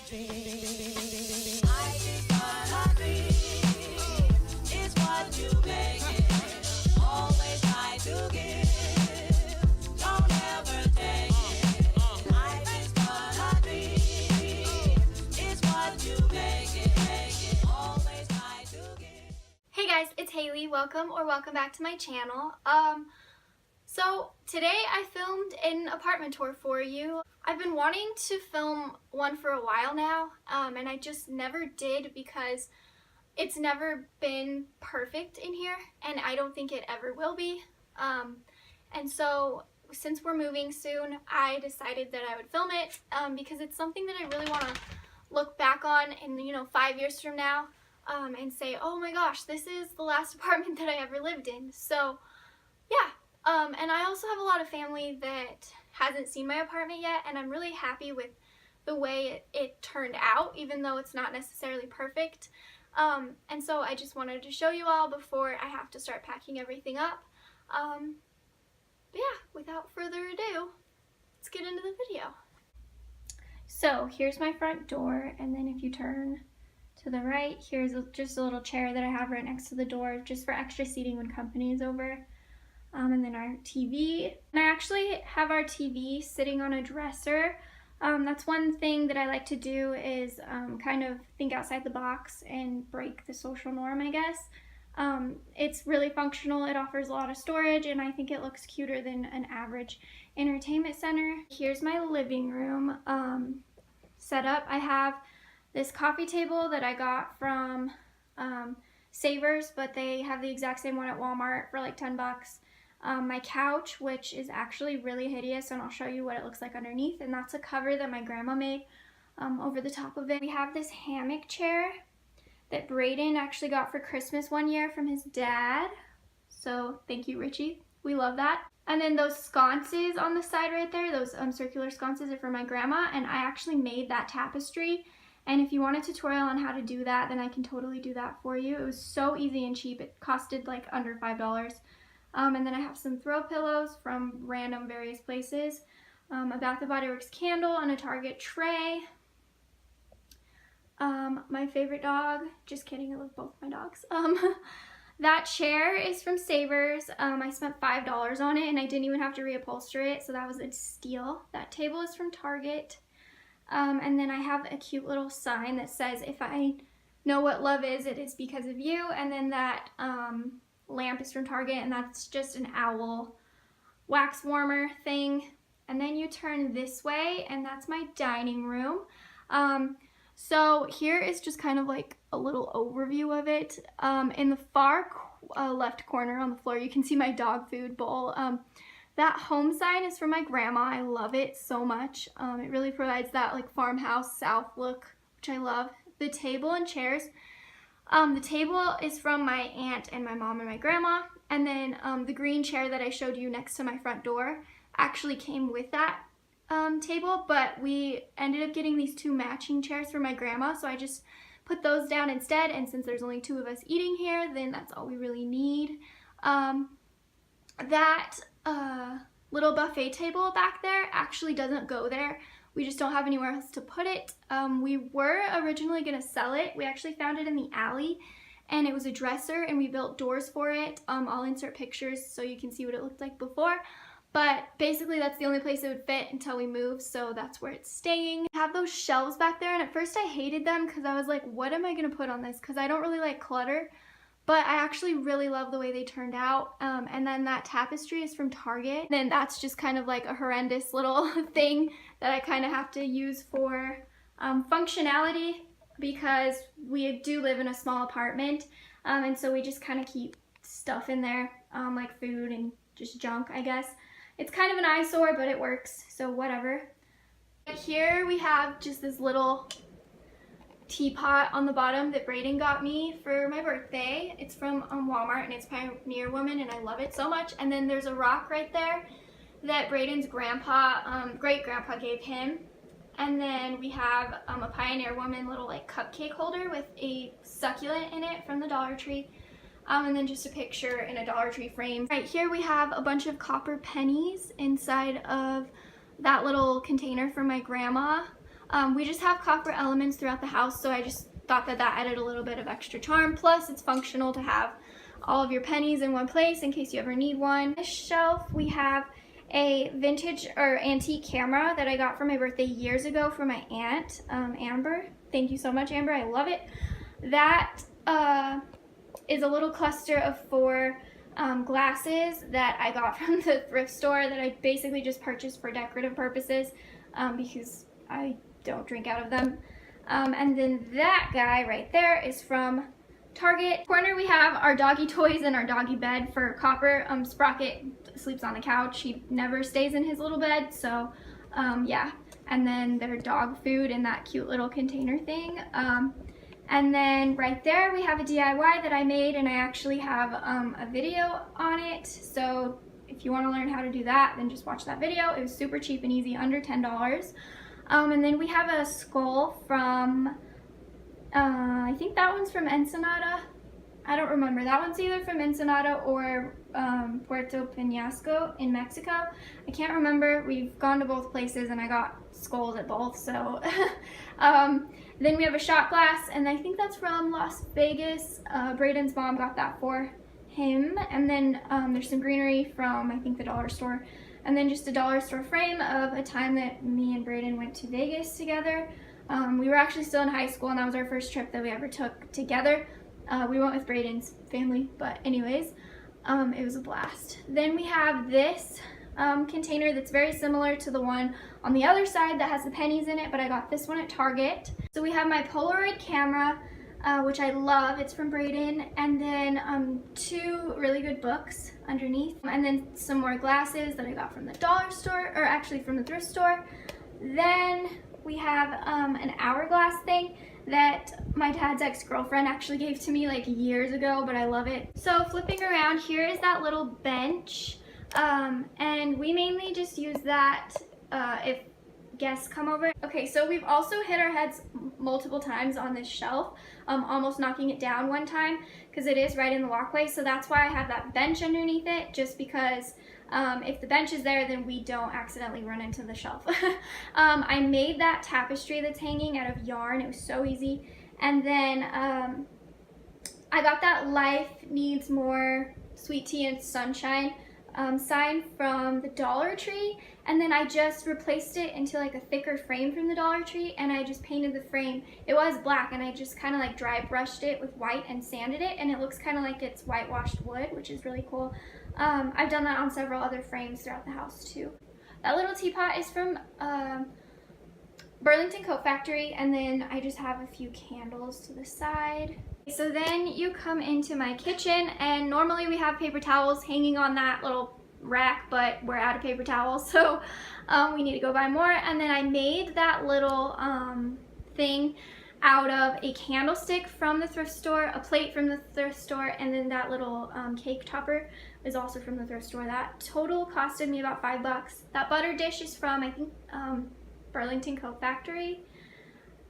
Hey guys, it's Haley. Welcome back to my channel. So today I filmed an apartment tour for you. I've been wanting to film one for a while now, and I just never did because it's never been perfect in here, and I don't think it ever will be. And so since we're moving soon, I decided that I would film it because it's something that I really want to look back on in 5 years from now. And say, oh my gosh, this is the last apartment that I ever lived in. So yeah, and I also have a lot of family that hasn't seen my apartment yet, and I'm really happy with the way it turned out, even though it's not necessarily perfect. And so I just wanted to show you all before I have to start packing everything up. But yeah, without further ado, let's get into the video. So here's my front door, and then if you turn to the right, here's just a little chair that I have right next to the door just for extra seating when company is over. And then our TV. And I actually have our TV sitting on a dresser. That's one thing that I like to do is kind of think outside the box and break the social norm, I guess. It's really functional, it offers a lot of storage, and I think it looks cuter than an average entertainment center. Here's my living room setup. I have this coffee table that I got from Savers, but they have the exact same one at Walmart for like 10 bucks. My couch, which is actually really hideous, and I'll show you what it looks like underneath, and that's a cover that my grandma made over the top of it. We have this hammock chair that Braden actually got for Christmas one year from his dad, so thank you, Richie. We love that. And then those sconces on the side right there, those circular sconces are for my grandma, and I actually made that tapestry. And if you want a tutorial on how to do that, then I can totally do that for you. It was so easy and cheap. It costed like under $5. And then I have some throw pillows from random various places, a Bath & Body Works candle on a Target tray. My favorite dog, just kidding, I love both my dogs. That chair is from Savers. I spent $5 on it, and I didn't even have to reupholster it, so that was a steal. That table is from Target. And then I have a cute little sign that says, if I know what love is, it is because of you. And then that lamp is from Target, and that's just an owl wax warmer thing. And then you turn this way, and that's my dining room. So here is just kind of like a little overview of it. In the far left corner on the floor, you can see my dog food bowl. That home sign is from my grandma. I love it so much. It really provides that like farmhouse south look, which I love. The table and chairs. The table is from my aunt and my mom and my grandma. And then the green chair that I showed you next to my front door actually came with that table, but we ended up getting these two matching chairs for my grandma, so I just put those down instead, and since there's only 2 of us eating here, then that's all we really need. That little buffet table back there actually doesn't go there. We just don't have anywhere else to put it. We were originally gonna sell it. We actually found it in the alley, and it was a dresser, and we built doors for it. I'll insert pictures so you can see what it looked like before. But basically that's the only place it would fit until we move, so that's where it's staying. I have those shelves back there, and at first I hated them because I was like, what am I gonna put on this? Because I don't really like clutter. But I actually really love the way they turned out. And then that tapestry is from Target. Then that's just kind of like a horrendous little thing that I kind of have to use for functionality, because we do live in a small apartment. And so we just kind of keep stuff in there, like food and just junk, I guess. It's kind of an eyesore, but it works, so whatever. Here we have just this little teapot on the bottom that Braden got me for my birthday. It's from Walmart, and it's Pioneer Woman, and I love it so much. And then there's a rock right there that Braden's great-grandpa gave him. And then we have a Pioneer Woman little like cupcake holder with a succulent in it from the Dollar Tree. And then just a picture in a Dollar Tree frame. Right here we have a bunch of copper pennies inside of that little container for my grandma. We just have copper elements throughout the house, so I just thought that that added a little bit of extra charm. Plus, it's functional to have all of your pennies in one place in case you ever need one. On this shelf, we have a vintage or antique camera that I got for my birthday years ago from my aunt, Amber. Thank you so much, Amber. I love it. That is a little cluster of 4 glasses that I got from the thrift store that I basically just purchased for decorative purposes because I don't drink out of them. And then that guy right there is from Target. Corner we have our doggy toys and our doggy bed for Copper. Sprocket sleeps on the couch. He never stays in his little bed, so yeah. And then their dog food in that cute little container thing. And then right there we have a DIY that I made, and I actually have a video on it. So if you want to learn how to do that, then just watch that video. It was super cheap and easy, under $10. And then we have a skull from, I think that one's from Ensenada. I don't remember. That one's either from Ensenada or Puerto Peñasco in Mexico. I can't remember. We've gone to both places and I got skulls at both, so. Then we have a shot glass, and I think that's from Las Vegas. Braden's mom got that for him. And then there's some greenery from, I think, the dollar store. And then just a dollar store frame of a time that me and Braden went to Vegas together. We were actually still in high school, and that was our first trip that we ever took together. We went with Braden's family, but anyways, it was a blast. Then we have this container that's very similar to the one on the other side that has the pennies in it, but I got this one at Target. So we have my Polaroid camera, which I love. It's from Braden, and then 2 really good books underneath, and then some more glasses that I got from the dollar store, or actually from the thrift store. Then we have an hourglass thing that my dad's ex-girlfriend actually gave to me like years ago, but I love it. So flipping around, here is that little bench, and we mainly just use that if guests come over. Okay, so we've also hit our heads multiple times on this shelf, almost knocking it down one time because it is right in the walkway. So that's why I have that bench underneath it, just because if the bench is there, then we don't accidentally run into the shelf. I made that tapestry that's hanging out of yarn. It was so easy. And then I got that Life Needs More Sweet Tea and Sunshine sign from the Dollar Tree, and then I just replaced it into like a thicker frame from the Dollar Tree, and I just painted the frame. It was black, and I just kind of like dry brushed it with white and sanded it, and it looks kind of like it's whitewashed wood, which is really cool. I've done that on several other frames throughout the house too. That little teapot is from Burlington Coat Factory, and then I just have a few candles to the side. So then you come into my kitchen, and normally we have paper towels hanging on that little rack, but we're out of paper towels, so we need to go buy more. And then I made that little thing out of a candlestick from the thrift store, a plate from the thrift store, and then that little cake topper is also from the thrift store. That total costed me about $5. That butter dish is from, I think, Burlington Coat Factory.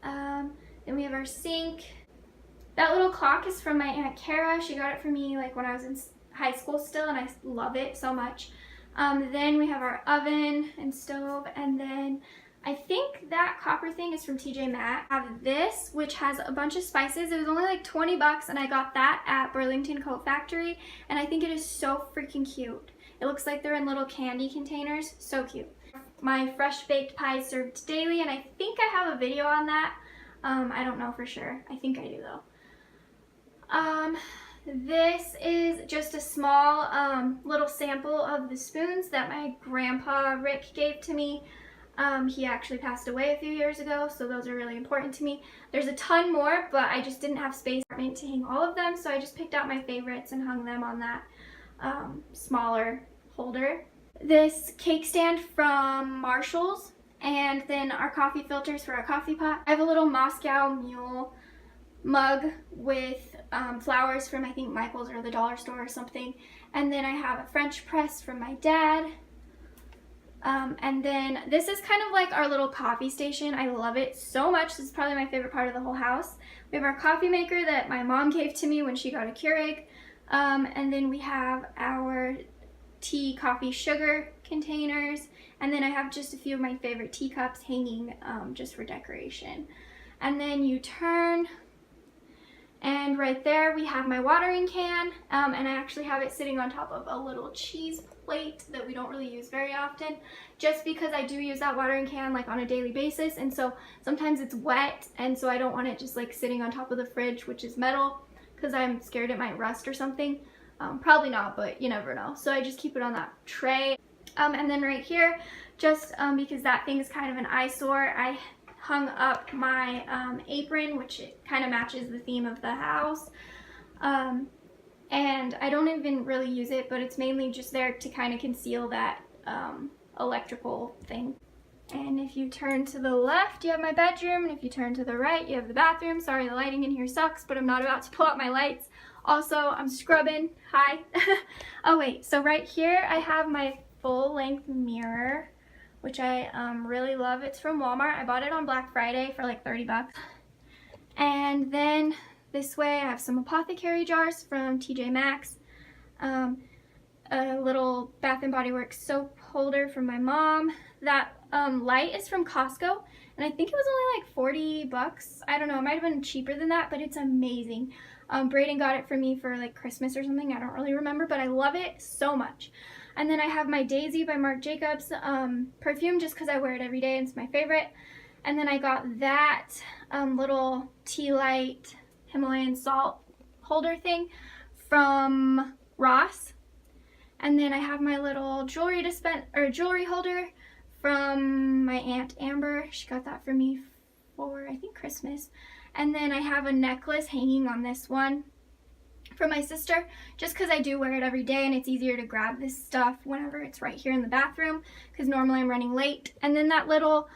Then we have our sink. That little clock is from my Aunt Kara. She got it for me like when I was in high school still, and I love it so much. Then we have our oven and stove, and then I think that copper thing is from TJ Maxx. I have this, which has a bunch of spices. It was only like 20 bucks, and I got that at Burlington Coat Factory, and I think it is so freaking cute. It looks like they're in little candy containers. So cute. My fresh baked pies served daily, and I think I have a video on that. I don't know for sure. I think I do though. This is just a small little sample of the spoons that my grandpa Rick gave to me. He actually passed away a few years ago, so those are really important to me. There's a ton more, but I just didn't have space to hang all of them, so I just picked out my favorites and hung them on that smaller holder. This cake stand from Marshall's, and then our coffee filters for our coffee pot. I have a little Moscow Mule mug with flowers from, I think, Michael's or the dollar store or something. And then I have a French press from my dad. And then this is kind of like our little coffee station. I love it so much. This is probably my favorite part of the whole house. We have our coffee maker that my mom gave to me when she got a Keurig. And then we have our tea, coffee, sugar containers, and then I have just a few of my favorite teacups hanging just for decoration. And then you turn, and right there we have my watering can, and I actually have it sitting on top of a little cheese plate that we don't really use very often, just because I do use that watering can like on a daily basis, and so sometimes it's wet, and so I don't want it just like sitting on top of the fridge, which is metal, because I'm scared it might rust or something. Probably not, but you never know. So I just keep it on that tray. And then right here, just because that thing is kind of an eyesore, I hung up my apron, which it kind of matches the theme of the house. And I don't even really use it, but it's mainly just there to kind of conceal that electrical thing. And if you turn to the left, you have my bedroom, and if you turn to the right, you have the bathroom. Sorry, the lighting in here sucks, but I'm not about to pull out my lights. Also, I'm scrubbing. Hi. Oh wait, so right here I have my full-length mirror, which I really love. It's from Walmart. I bought it on Black Friday for like 30 bucks. And then this way I have some apothecary jars from TJ Maxx, a little Bath & Body Works soap holder from my mom. That light is from Costco, and I think it was only like 40 bucks. I don't know, it might have been cheaper than that, but it's amazing. Brayden got it for me for like Christmas or something, I don't really remember, but I love it so much. And then I have my Daisy by Marc Jacobs perfume, just because I wear it every day and it's my favorite. And then I got that little tea light Himalayan salt holder thing from Ross. And then I have my little jewelry jewelry holder from my Aunt Amber. She got that for me for, I think, Christmas. And then I have a necklace hanging on this one from my sister, just because I do wear it every day and it's easier to grab this stuff whenever it's right here in the bathroom, because normally I'm running late. And then that little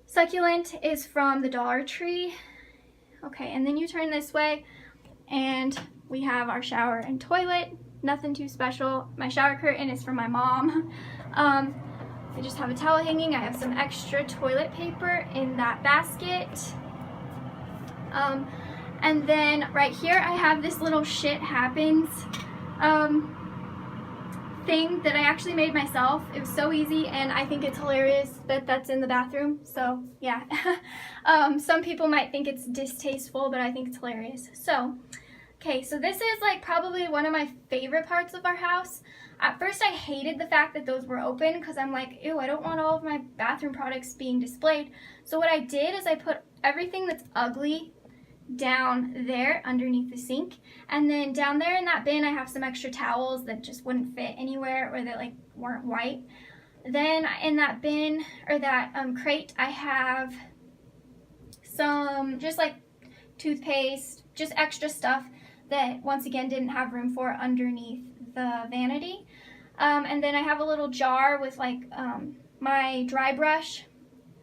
succulent is from the Dollar Tree. Okay, and then you turn this way and we have our shower and toilet. Nothing too special. My shower curtain is from my mom. I just have a towel hanging. I have some extra toilet paper in that basket. And then right here I have this little shit happens thing that I actually made myself. It was so easy, and I think it's hilarious that that's in the bathroom. So yeah. Some people might think it's distasteful, but I think it's hilarious. So okay, so this is like probably one of my favorite parts of our house. At first I hated the fact that those were open, because I'm like, ew, I don't want all of my bathroom products being displayed. So what I did is I put everything that's ugly down there underneath the sink, and then down there in that bin I have some extra towels that just wouldn't fit anywhere, or that like weren't white. Then in that bin, or that crate, I have some just like toothpaste, just extra stuff that once again didn't have room for underneath the vanity. And then I have a little jar with like my dry brush.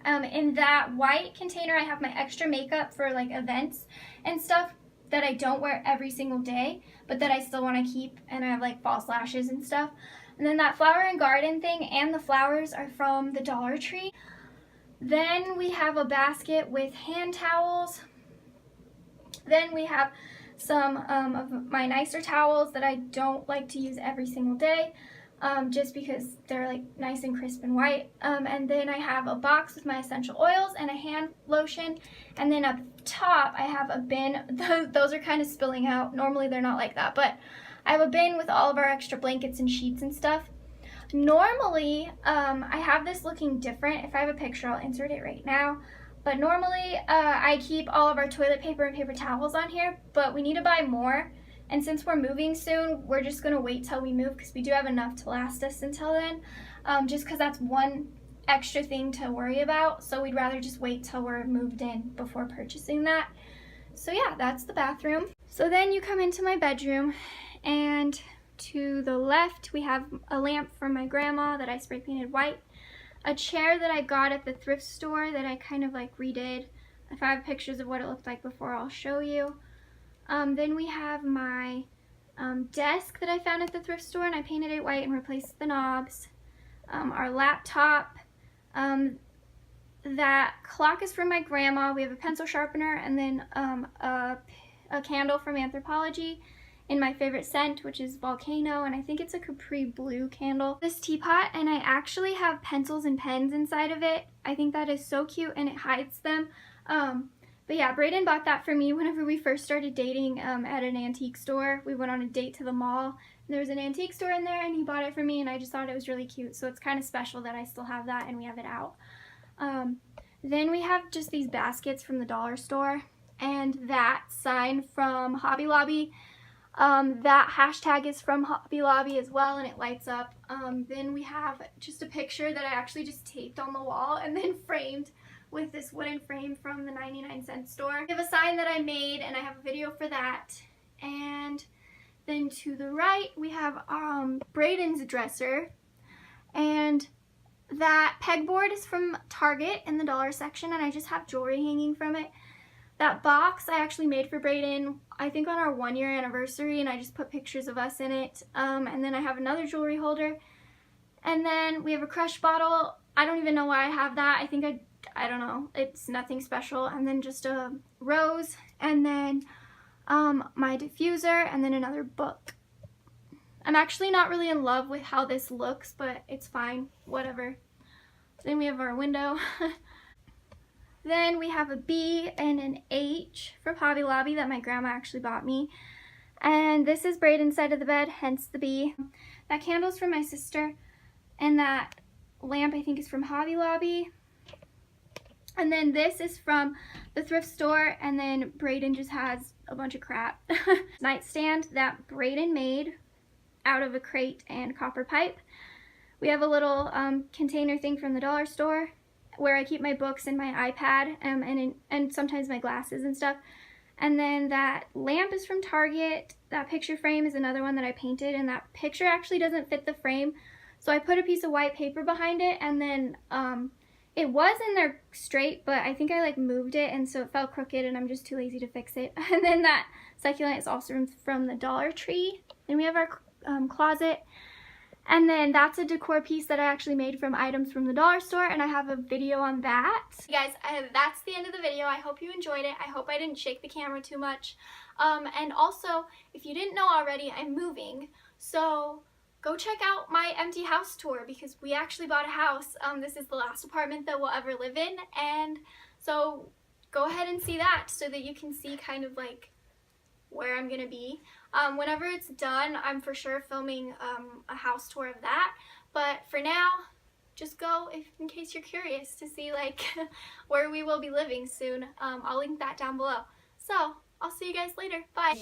In that white container I have my extra makeup for like events and stuff that I don't wear every single day, but that I still want to keep, and I have like false lashes and stuff. And then that flower and garden thing and the flowers are from the Dollar Tree. Then we have a basket with hand towels. Then we have some of my nicer towels that I don't like to use every single day, just because they're like nice and crisp and white. And then I have a box with my essential oils and a hand lotion. And then up top I have a bin. Those are kind of spilling out. Normally they're not like that, but I have a bin with all of our extra blankets and sheets and stuff. Normally I have this looking different. If I have a picture, I'll insert it right now. But normally I keep all of our toilet paper and paper towels on here, but we need to buy more. And since we're moving soon, we're just going to wait till we move, because we do have enough to last us until then, just because that's one extra thing to worry about. So we'd rather just wait till we're moved in before purchasing that. So yeah, that's the bathroom. So then you come into my bedroom, and to the left we have a lamp from my grandma that I spray painted white, a chair that I got at the thrift store that I kind of like redid. If I have pictures of what it looked like before, I'll show you. Then we have my desk that I found at the thrift store, and I painted it white and replaced the knobs. Our laptop. That clock is from my grandma. We have a pencil sharpener, and then a candle from Anthropologie. in my favorite scent, which is Volcano, and I think it's a Capri Blue candle. This teapot, and I actually have pencils and pens inside of it. I think that is so cute, and it hides them. But yeah, Brayden bought that for me whenever we first started dating at an antique store. We went on a date to the mall, and there was an antique store in there, and he bought it for me, and I just thought it was really cute. So it's kind of special that I still have that and we have it out. Then we have just these baskets from the dollar store, and that sign from Hobby Lobby. That hashtag is from Hobby Lobby as well, and it lights up. Then we have just a picture that I actually just taped on the wall and then framed with this wooden frame from the 99-cent store. I have a sign that I made, and I have a video for that. And then to the right, we have Brayden's dresser, and that pegboard is from Target in the dollar section, and I just have jewelry hanging from it. That box I actually made for Brayden, I think on our 1-year anniversary, and I just put pictures of us in it. And then I have another jewelry holder. And then we have a Crush bottle. I don't even know why I have that. I don't know. It's nothing special. And then just a rose, and then my diffuser, and then another book. I'm actually not really in love with how this looks, but it's fine. Whatever. Then we have our window. Then we have a B and an H from Hobby Lobby that my grandma actually bought me. And this is Brayden's side of the bed, hence the B. That candle's from my sister. And that lamp I think is from Hobby Lobby. And then this is from the thrift store, and then Brayden just has a bunch of crap. Nightstand that Brayden made out of a crate and copper pipe. We have a little container thing from the dollar store where I keep my books and my iPad and sometimes my glasses and stuff. And then that lamp is from Target. That picture frame is another one that I painted, and that picture actually doesn't fit the frame. So I put a piece of white paper behind it, and then it was in there straight, but I think I like moved it, and so it felt crooked, and I'm just too lazy to fix it. And then that succulent is also from the Dollar Tree. Then we have our closet, and then that's a decor piece that I actually made from items from the dollar store, and I have a video on that. Guys, that's the end of the video. I hope you enjoyed it. I hope I didn't shake the camera too much. And also, if you didn't know already, I'm moving, so go check out my empty house tour, because we actually bought a house. This is the last apartment that we'll ever live in, and so go ahead and see that so that you can see kind of like where I'm gonna be. Whenever it's done, I'm for sure filming a house tour of that, but for now, just go in case you're curious to see like where we will be living soon. I'll link that down below. So I'll see you guys later. Bye.